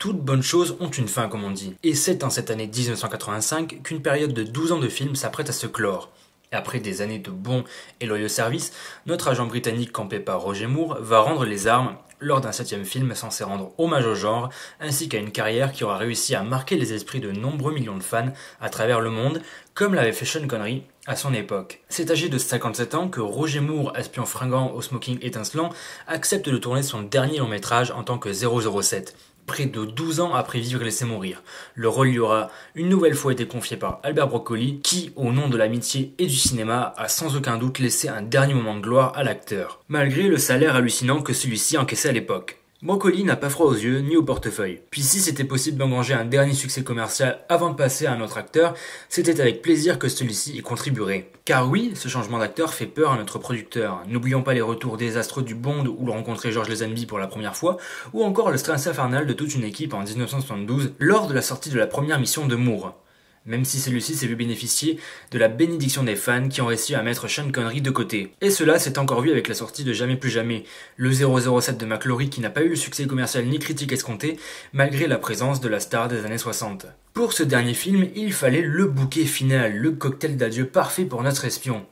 Toutes bonnes choses ont une fin, comme on dit. Et c'est en cette année 1985 qu'une période de 12 ans de film s'apprête à se clore. Après des années de bons et loyaux services, notre agent britannique campé par Roger Moore va rendre les armes lors d'un 7e film censé rendre hommage au genre, ainsi qu'à une carrière qui aura réussi à marquer les esprits de nombreux millions de fans à travers le monde, comme l'avait fait Sean Connery à son époque. C'est âgé de 57 ans que Roger Moore, espion fringant au smoking étincelant, accepte de tourner son dernier long métrage en tant que 007. Près de 12 ans après Vivre et laisser mourir. Le rôle lui aura une nouvelle fois été confié par Albert Broccoli, qui, au nom de l'amitié et du cinéma, a sans aucun doute laissé un dernier moment de gloire à l'acteur, malgré le salaire hallucinant que celui-ci encaissait à l'époque. Broccoli n'a pas froid aux yeux ni au portefeuille. Puis si c'était possible d'engranger un dernier succès commercial avant de passer à un autre acteur, c'était avec plaisir que celui-ci y contribuerait. Car oui, ce changement d'acteur fait peur à notre producteur. N'oublions pas les retours désastreux du Bond où l'on rencontrait George Lazenby pour la première fois, ou encore le stress infernal de toute une équipe en 1972 lors de la sortie de la première mission de Moore. Même si celui-ci s'est vu bénéficier de la bénédiction des fans qui ont réussi à mettre Sean Connery de côté. Et cela s'est encore vu avec la sortie de Jamais plus jamais, le 007 de McClory qui n'a pas eu le succès commercial ni critique escompté, malgré la présence de la star des années 60. Pour ce dernier film, il fallait le bouquet final, le cocktail d'adieu parfait pour notre espion.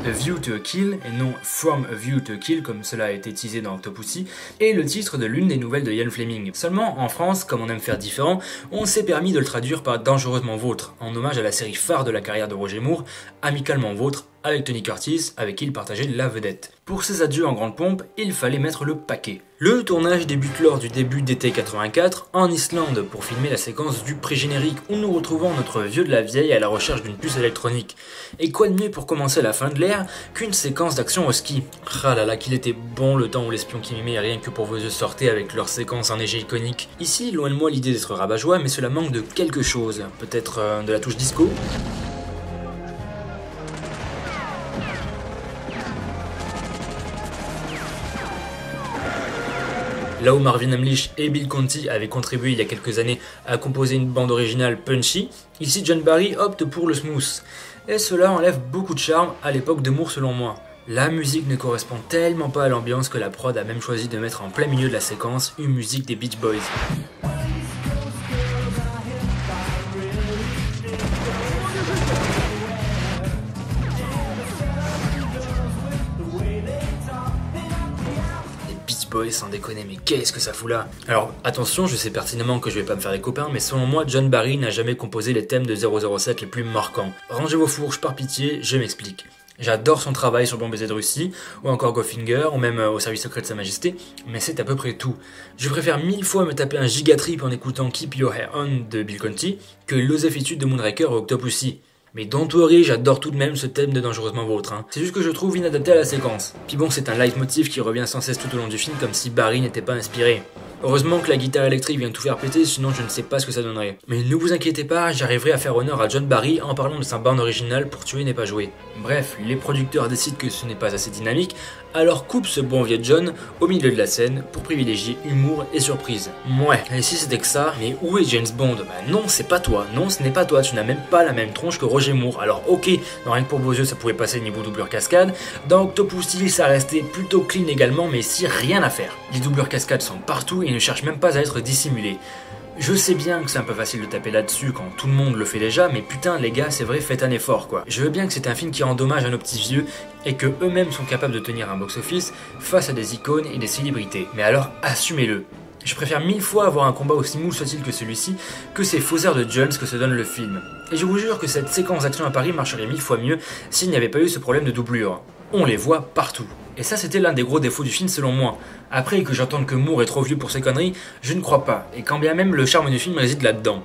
A View to a Kill, et non From a View to a Kill comme cela a été teasé dans Octopussy, est le titre de l'une des nouvelles de Ian Fleming. Seulement, en France, comme on aime faire différent, on s'est permis de le traduire par Dangereusement Vôtre, en hommage à la série phare de la carrière de Roger Moore, Amicalement Vôtre, avec Tony Curtis, avec qui il partageait la vedette. Pour ces adieux en grande pompe, il fallait mettre le paquet. Le tournage débute lors du début d'été 84 en Islande pour filmer la séquence du pré-générique où nous retrouvons notre vieux de la vieille à la recherche d'une puce électronique. Et quoi de mieux pour commencer la fin de l'ère qu'une séquence d'action au ski. Ah là là, qu'il était bon le temps où l'espion qui m'aimait rien que pour vos yeux sortait avec leur séquence enneigée iconique. Ici, loin de moi l'idée d'être rabat-joie, mais cela manque de quelque chose. Peut-être de la touche disco ? Là où Marvin Hamlisch et Bill Conti avaient contribué il y a quelques années à composer une bande originale punchy, ici John Barry opte pour le smooth. Et cela enlève beaucoup de charme à l'époque de Moore selon moi. La musique ne correspond tellement pas à l'ambiance que la prod a même choisi de mettre en plein milieu de la séquence une musique des Beach Boys. Boys, sans déconner, mais qu'est-ce que ça fout là? Alors attention, je sais pertinemment que je vais pas me faire des copains, mais selon moi, John Barry n'a jamais composé les thèmes de 007 les plus marquants. Rangez vos fourches par pitié, je m'explique. J'adore son travail sur Bon baiser de Russie, ou encore Goldfinger, ou même au service secret de Sa Majesté, mais c'est à peu près tout. Je préfère 1000 fois me taper un gigatrip en écoutant Keep Your Hair On de Bill Conti que l'osefitude de Moonraker ou Octopussy. Mais don't worry, j'adore tout de même ce thème de Dangereusement Vôtre. C'est juste que je trouve inadapté à la séquence. Puis bon, c'est un leitmotiv qui revient sans cesse tout au long du film, comme si Barry n'était pas inspiré. Heureusement que la guitare électrique vient tout faire péter, sinon je ne sais pas ce que ça donnerait. Mais ne vous inquiétez pas, j'arriverai à faire honneur à John Barry en parlant de sa bande originale Pour tuer n'est pas joué. Bref, les producteurs décident que ce n'est pas assez dynamique, alors coupe ce bon vieux John au milieu de la scène pour privilégier humour et surprise. Mouais, et si c'était que ça, mais où est James Bond? Bah non, c'est pas toi, non ce n'est pas toi, tu n'as même pas la même tronche que Roger Moore. Alors ok, dans Rien que pour vos yeux ça pouvait passer niveau doublure cascade, dans Octopussy ça restait plutôt clean également, mais ici rien à faire. Les doublures cascades sont partout et ne cherchent même pas à être dissimulés. Je sais bien que c'est un peu facile de taper là-dessus quand tout le monde le fait déjà, mais putain les gars, c'est vrai, faites un effort quoi. Je veux bien que c'est un film qui rend hommage à nos petits vieux et que eux-mêmes sont capables de tenir un box-office face à des icônes et des célébrités. Mais alors, assumez-le. Je préfère 1000 fois avoir un combat aussi mou soit-il que celui-ci que ces faux airs de Jones que se donne le film. Et je vous jure que cette séquence d'action à Paris marcherait 1000 fois mieux s'il n'y avait pas eu ce problème de doublure. On les voit partout. Et ça c'était l'un des gros défauts du film selon moi. Après que j'entende que Moore est trop vieux pour ses conneries, je ne crois pas, et quand bien même le charme du film réside là-dedans.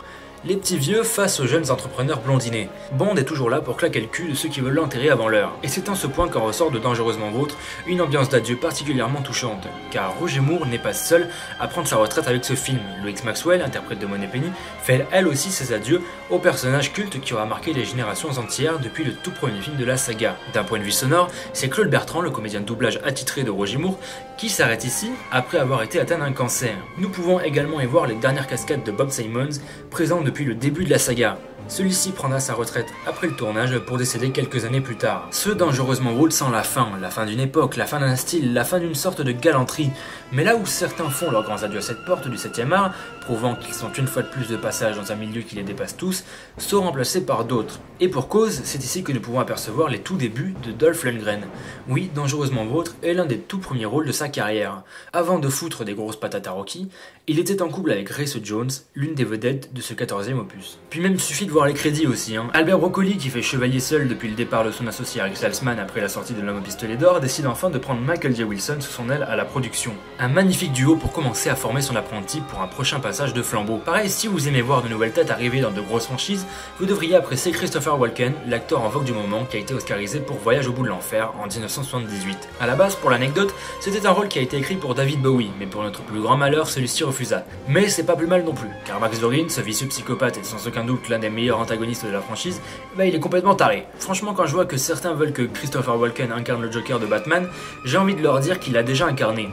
Les petits vieux face aux jeunes entrepreneurs blondinés. Bond est toujours là pour claquer le cul de ceux qui veulent l'enterrer avant l'heure. Et c'est en ce point qu'en ressort de Dangereusement Vôtre une ambiance d'adieu particulièrement touchante. Car Roger Moore n'est pas seul à prendre sa retraite avec ce film. Lois Maxwell, interprète de Moneypenny, fait elle aussi ses adieux au personnage culte qui aura marqué les générations entières depuis le tout premier film de la saga. D'un point de vue sonore, c'est Claude Bertrand, le comédien de doublage attitré de Roger Moore, qui s'arrête ici après avoir été atteint d'un cancer. Nous pouvons également y voir les dernières cascades de Bob Simmons, présentes depuis le début de la saga. Celui-ci prendra sa retraite après le tournage pour décéder quelques années plus tard. Ce Dangereusement Vôtre sent la fin d'une époque, la fin d'un style, la fin d'une sorte de galanterie. Mais là où certains font leurs grands adieux à cette porte du 7e art, prouvant qu'ils sont une fois de plus de passage dans un milieu qui les dépasse tous, sont remplacés par d'autres. Et pour cause, c'est ici que nous pouvons apercevoir les tout débuts de Dolph Lundgren. Oui, Dangereusement Vôtre est l'un des tout premiers rôles de sa carrière. Avant de foutre des grosses patates à Rocky, il était en couple avec Grace Jones, l'une des vedettes de ce 14e opus. Puis même suffit de voir les crédits aussi. Albert Broccoli, qui fait chevalier seul depuis le départ de son associé Eric Salzman après la sortie de L'Homme au pistolet d'or, décide enfin de prendre Michael J. Wilson sous son aile à la production. Un magnifique duo pour commencer à former son apprenti pour un prochain passage de flambeau. Pareil, si vous aimez voir de nouvelles têtes arriver dans de grosses franchises, vous devriez apprécier Christopher Walken, l'acteur en vogue du moment qui a été oscarisé pour Voyage au bout de l'enfer en 1978. À la base, pour l'anecdote, c'était un rôle qui a été écrit pour David Bowie, mais pour notre plus grand malheur, celui-ci refusa. Mais c'est pas plus mal non plus, car Max Zorin, ce vicieux psychopathe et sans aucun doute l'un des meilleurs antagonistes de la franchise, il est complètement taré. Franchement, quand je vois que certains veulent que Christopher Walken incarne le Joker de Batman, j'ai envie de leur dire qu'il l'a déjà incarné.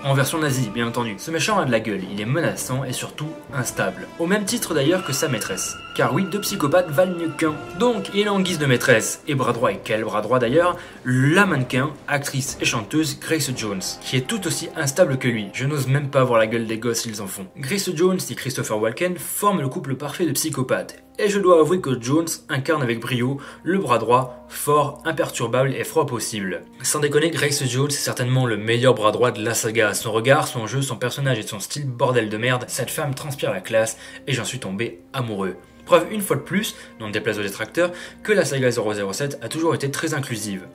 En version nazie, bien entendu. Ce méchant a de la gueule, il est menaçant et surtout instable. Au même titre d'ailleurs que sa maîtresse. Car oui, deux psychopathes valent mieux qu'un. Donc, il est en guise de maîtresse, et bras droit, et quel bras droit d'ailleurs, la mannequin, actrice et chanteuse Grace Jones, qui est tout aussi instable que lui. Je n'ose même pas voir la gueule des gosses s'ils en font. Grace Jones et Christopher Walken forment le couple parfait de psychopathes. Et je dois avouer que Jones incarne avec brio le bras droit, fort, imperturbable et froid possible. Sans déconner, Grace Jones est certainement le meilleur bras droit de la saga. Son regard, son jeu, son personnage et son style bordel de merde, cette femme transpire la classe et j'en suis tombé amoureux. Preuve une fois de plus, non déplaise aux détracteurs, que la saga 007 a toujours été très inclusive.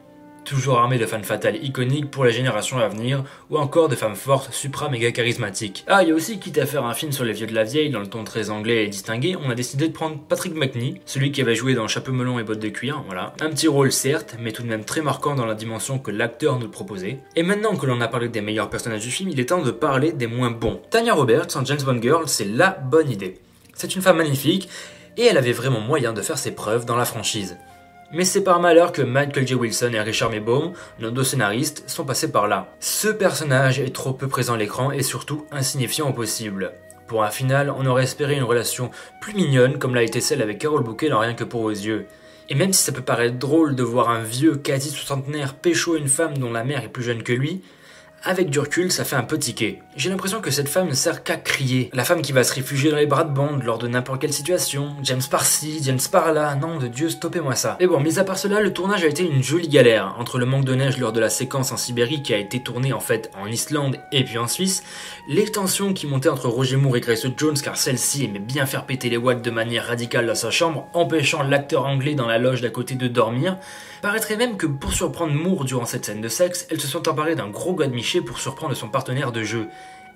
Toujours armée de fans fatales iconiques pour les générations à venir, ou encore de femmes fortes, supra-méga charismatiques. Ah, il y a aussi, quitte à faire un film sur les vieux de la vieille, dans le ton très anglais et distingué, on a décidé de prendre Patrick Macnee, celui qui avait joué dans Chapeau melon et bottes de cuir, voilà. Un petit rôle certes, mais tout de même très marquant dans la dimension que l'acteur nous le proposait. Et maintenant que l'on a parlé des meilleurs personnages du film, il est temps de parler des moins bons. Tanya Roberts en James Bond Girl, c'est la bonne idée. C'est une femme magnifique, et elle avait vraiment moyen de faire ses preuves dans la franchise. Mais c'est par malheur que Michael J. Wilson et Richard Maybaum, nos deux scénaristes, sont passés par là. Ce personnage est trop peu présent à l'écran et surtout insignifiant au possible. Pour un final, on aurait espéré une relation plus mignonne comme l'a été celle avec Carole Bouquet dans Rien que pour vos yeux. Et même si ça peut paraître drôle de voir un vieux quasi soixantenaire pécho une femme dont la mère est plus jeune que lui, avec du recul, ça fait un peu tiquer. J'ai l'impression que cette femme ne sert qu'à crier. La femme qui va se réfugier dans les bras de Bond lors de n'importe quelle situation. James par-ci, James par-là. Non, de Dieu, stoppez-moi ça. Mais bon, mis à part cela, le tournage a été une jolie galère. Entre le manque de neige lors de la séquence en Sibérie qui a été tournée en fait en Islande et puis en Suisse, les tensions qui montaient entre Roger Moore et Grace Jones car celle-ci aimait bien faire péter les watts de manière radicale dans sa chambre, empêchant l'acteur anglais dans la loge d'à côté de dormir, paraîtrait même que pour surprendre Moore durant cette scène de sexe, elles se sont emparées d'un gros godemiché pour surprendre son partenaire de jeu.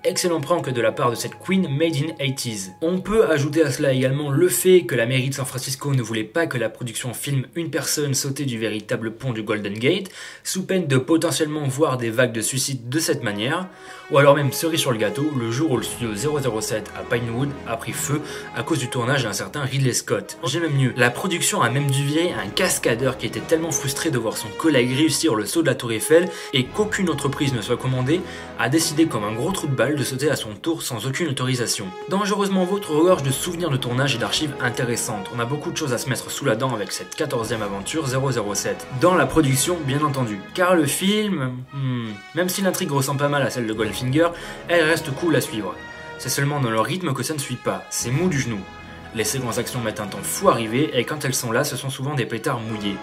Excellent prank de la part de cette queen made in 80s. On peut ajouter à cela également le fait que la mairie de San Francisco ne voulait pas que la production filme une personne sauter du véritable pont du Golden Gate, sous peine de potentiellement voir des vagues de suicide de cette manière, ou alors même cerise sur le gâteau, le jour où le studio 007 à Pinewood a pris feu à cause du tournage d'un certain Ridley Scott. J'ai même mieux, la production a même dû virer un cascadeur qui était tellement frustré de voir son collègue réussir le saut de la tour Eiffel et qu'aucune entreprise ne soit commandée, a décidé comme un gros trou de balle de sauter à son tour sans aucune autorisation. Dangereusement Vôtre regorge de souvenirs de tournage et d'archives intéressantes. On a beaucoup de choses à se mettre sous la dent avec cette 14e aventure 007. Dans la production, bien entendu. Car le film, même si l'intrigue ressemble pas mal à celle de Goldfinger, elle reste cool à suivre. C'est seulement dans le rythme que ça ne suit pas. C'est mou du genou. Les séquences d'action mettent un temps fou à arriver et quand elles sont là, ce sont souvent des pétards mouillés.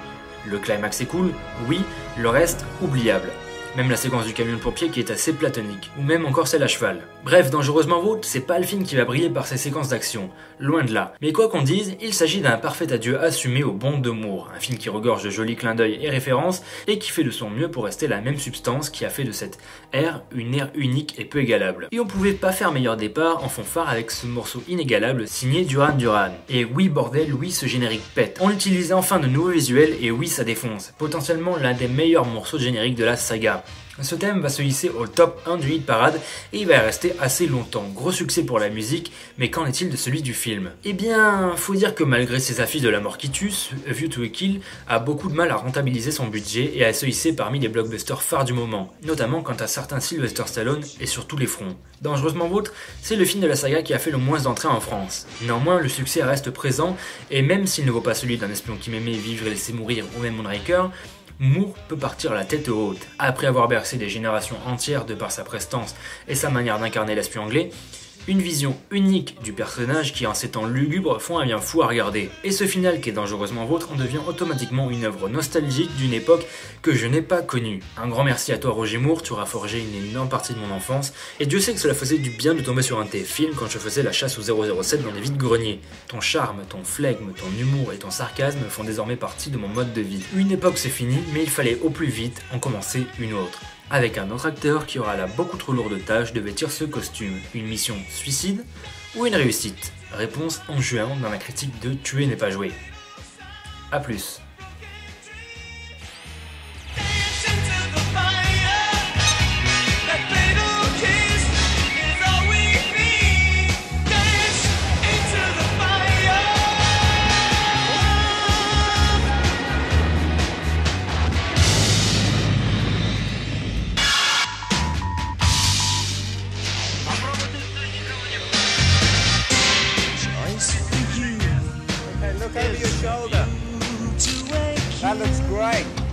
Le climax est cool, oui, le reste, oubliable. même la séquence du camion de pompier qui est assez platonique, ou même encore celle à cheval. Bref, Dangereusement Vôtre, c'est pas le film qui va briller par ses séquences d'action, loin de là. Mais quoi qu'on dise, il s'agit d'un parfait adieu assumé au bon de Moore, un film qui regorge de jolis clins d'œil et références, et qui fait de son mieux pour rester la même substance qui a fait de cette ère une ère unique et peu égalable. Et on pouvait pas faire meilleur départ en fanfare avec ce morceau inégalable signé Duran Duran. Et oui bordel, oui ce générique pète. On utilisait enfin de nouveaux visuels et oui ça défonce. Potentiellement l'un des meilleurs morceaux de générique de la saga. Ce thème va se hisser au top 1 du hit parade et il va y rester assez longtemps. Gros succès pour la musique, mais qu'en est-il de celui du film? Eh bien, faut dire que malgré ses affiches de la mort qui tue, A View to a Kill a beaucoup de mal à rentabiliser son budget et à se hisser parmi les blockbusters phares du moment, notamment quant à certains Sylvester Stallone et sur tous les fronts. Dangereusement Vôtre, c'est le film de la saga qui a fait le moins d'entrées en France. Néanmoins, le succès reste présent et même s'il ne vaut pas celui d'un espion qui m'aimait vivre et laisser mourir ou même Moonraker, Moore peut partir la tête haute. Après avoir bercé des générations entières de par sa prestance et sa manière d'incarner l'espion anglais, une vision unique du personnage qui en ces temps lugubres font un bien fou à regarder. Et ce final qui est Dangereusement Vôtre en devient automatiquement une œuvre nostalgique d'une époque que je n'ai pas connue. Un grand merci à toi Roger Moore, tu auras forgé une énorme partie de mon enfance, et Dieu sait que cela faisait du bien de tomber sur un de tes films quand je faisais la chasse au 007 dans les vides-greniers. Ton charme, ton flegme, ton humour et ton sarcasme font désormais partie de mon mode de vie. Une époque c'est fini, mais il fallait au plus vite en commencer une autre. Avec un autre acteur qui aura la beaucoup trop lourde tâche de vêtir ce costume. Une mission suicide ou une réussite? Réponse en juin dans la critique de Tuer n'est pas joué. A plus. Look over your shoulder. That looks great.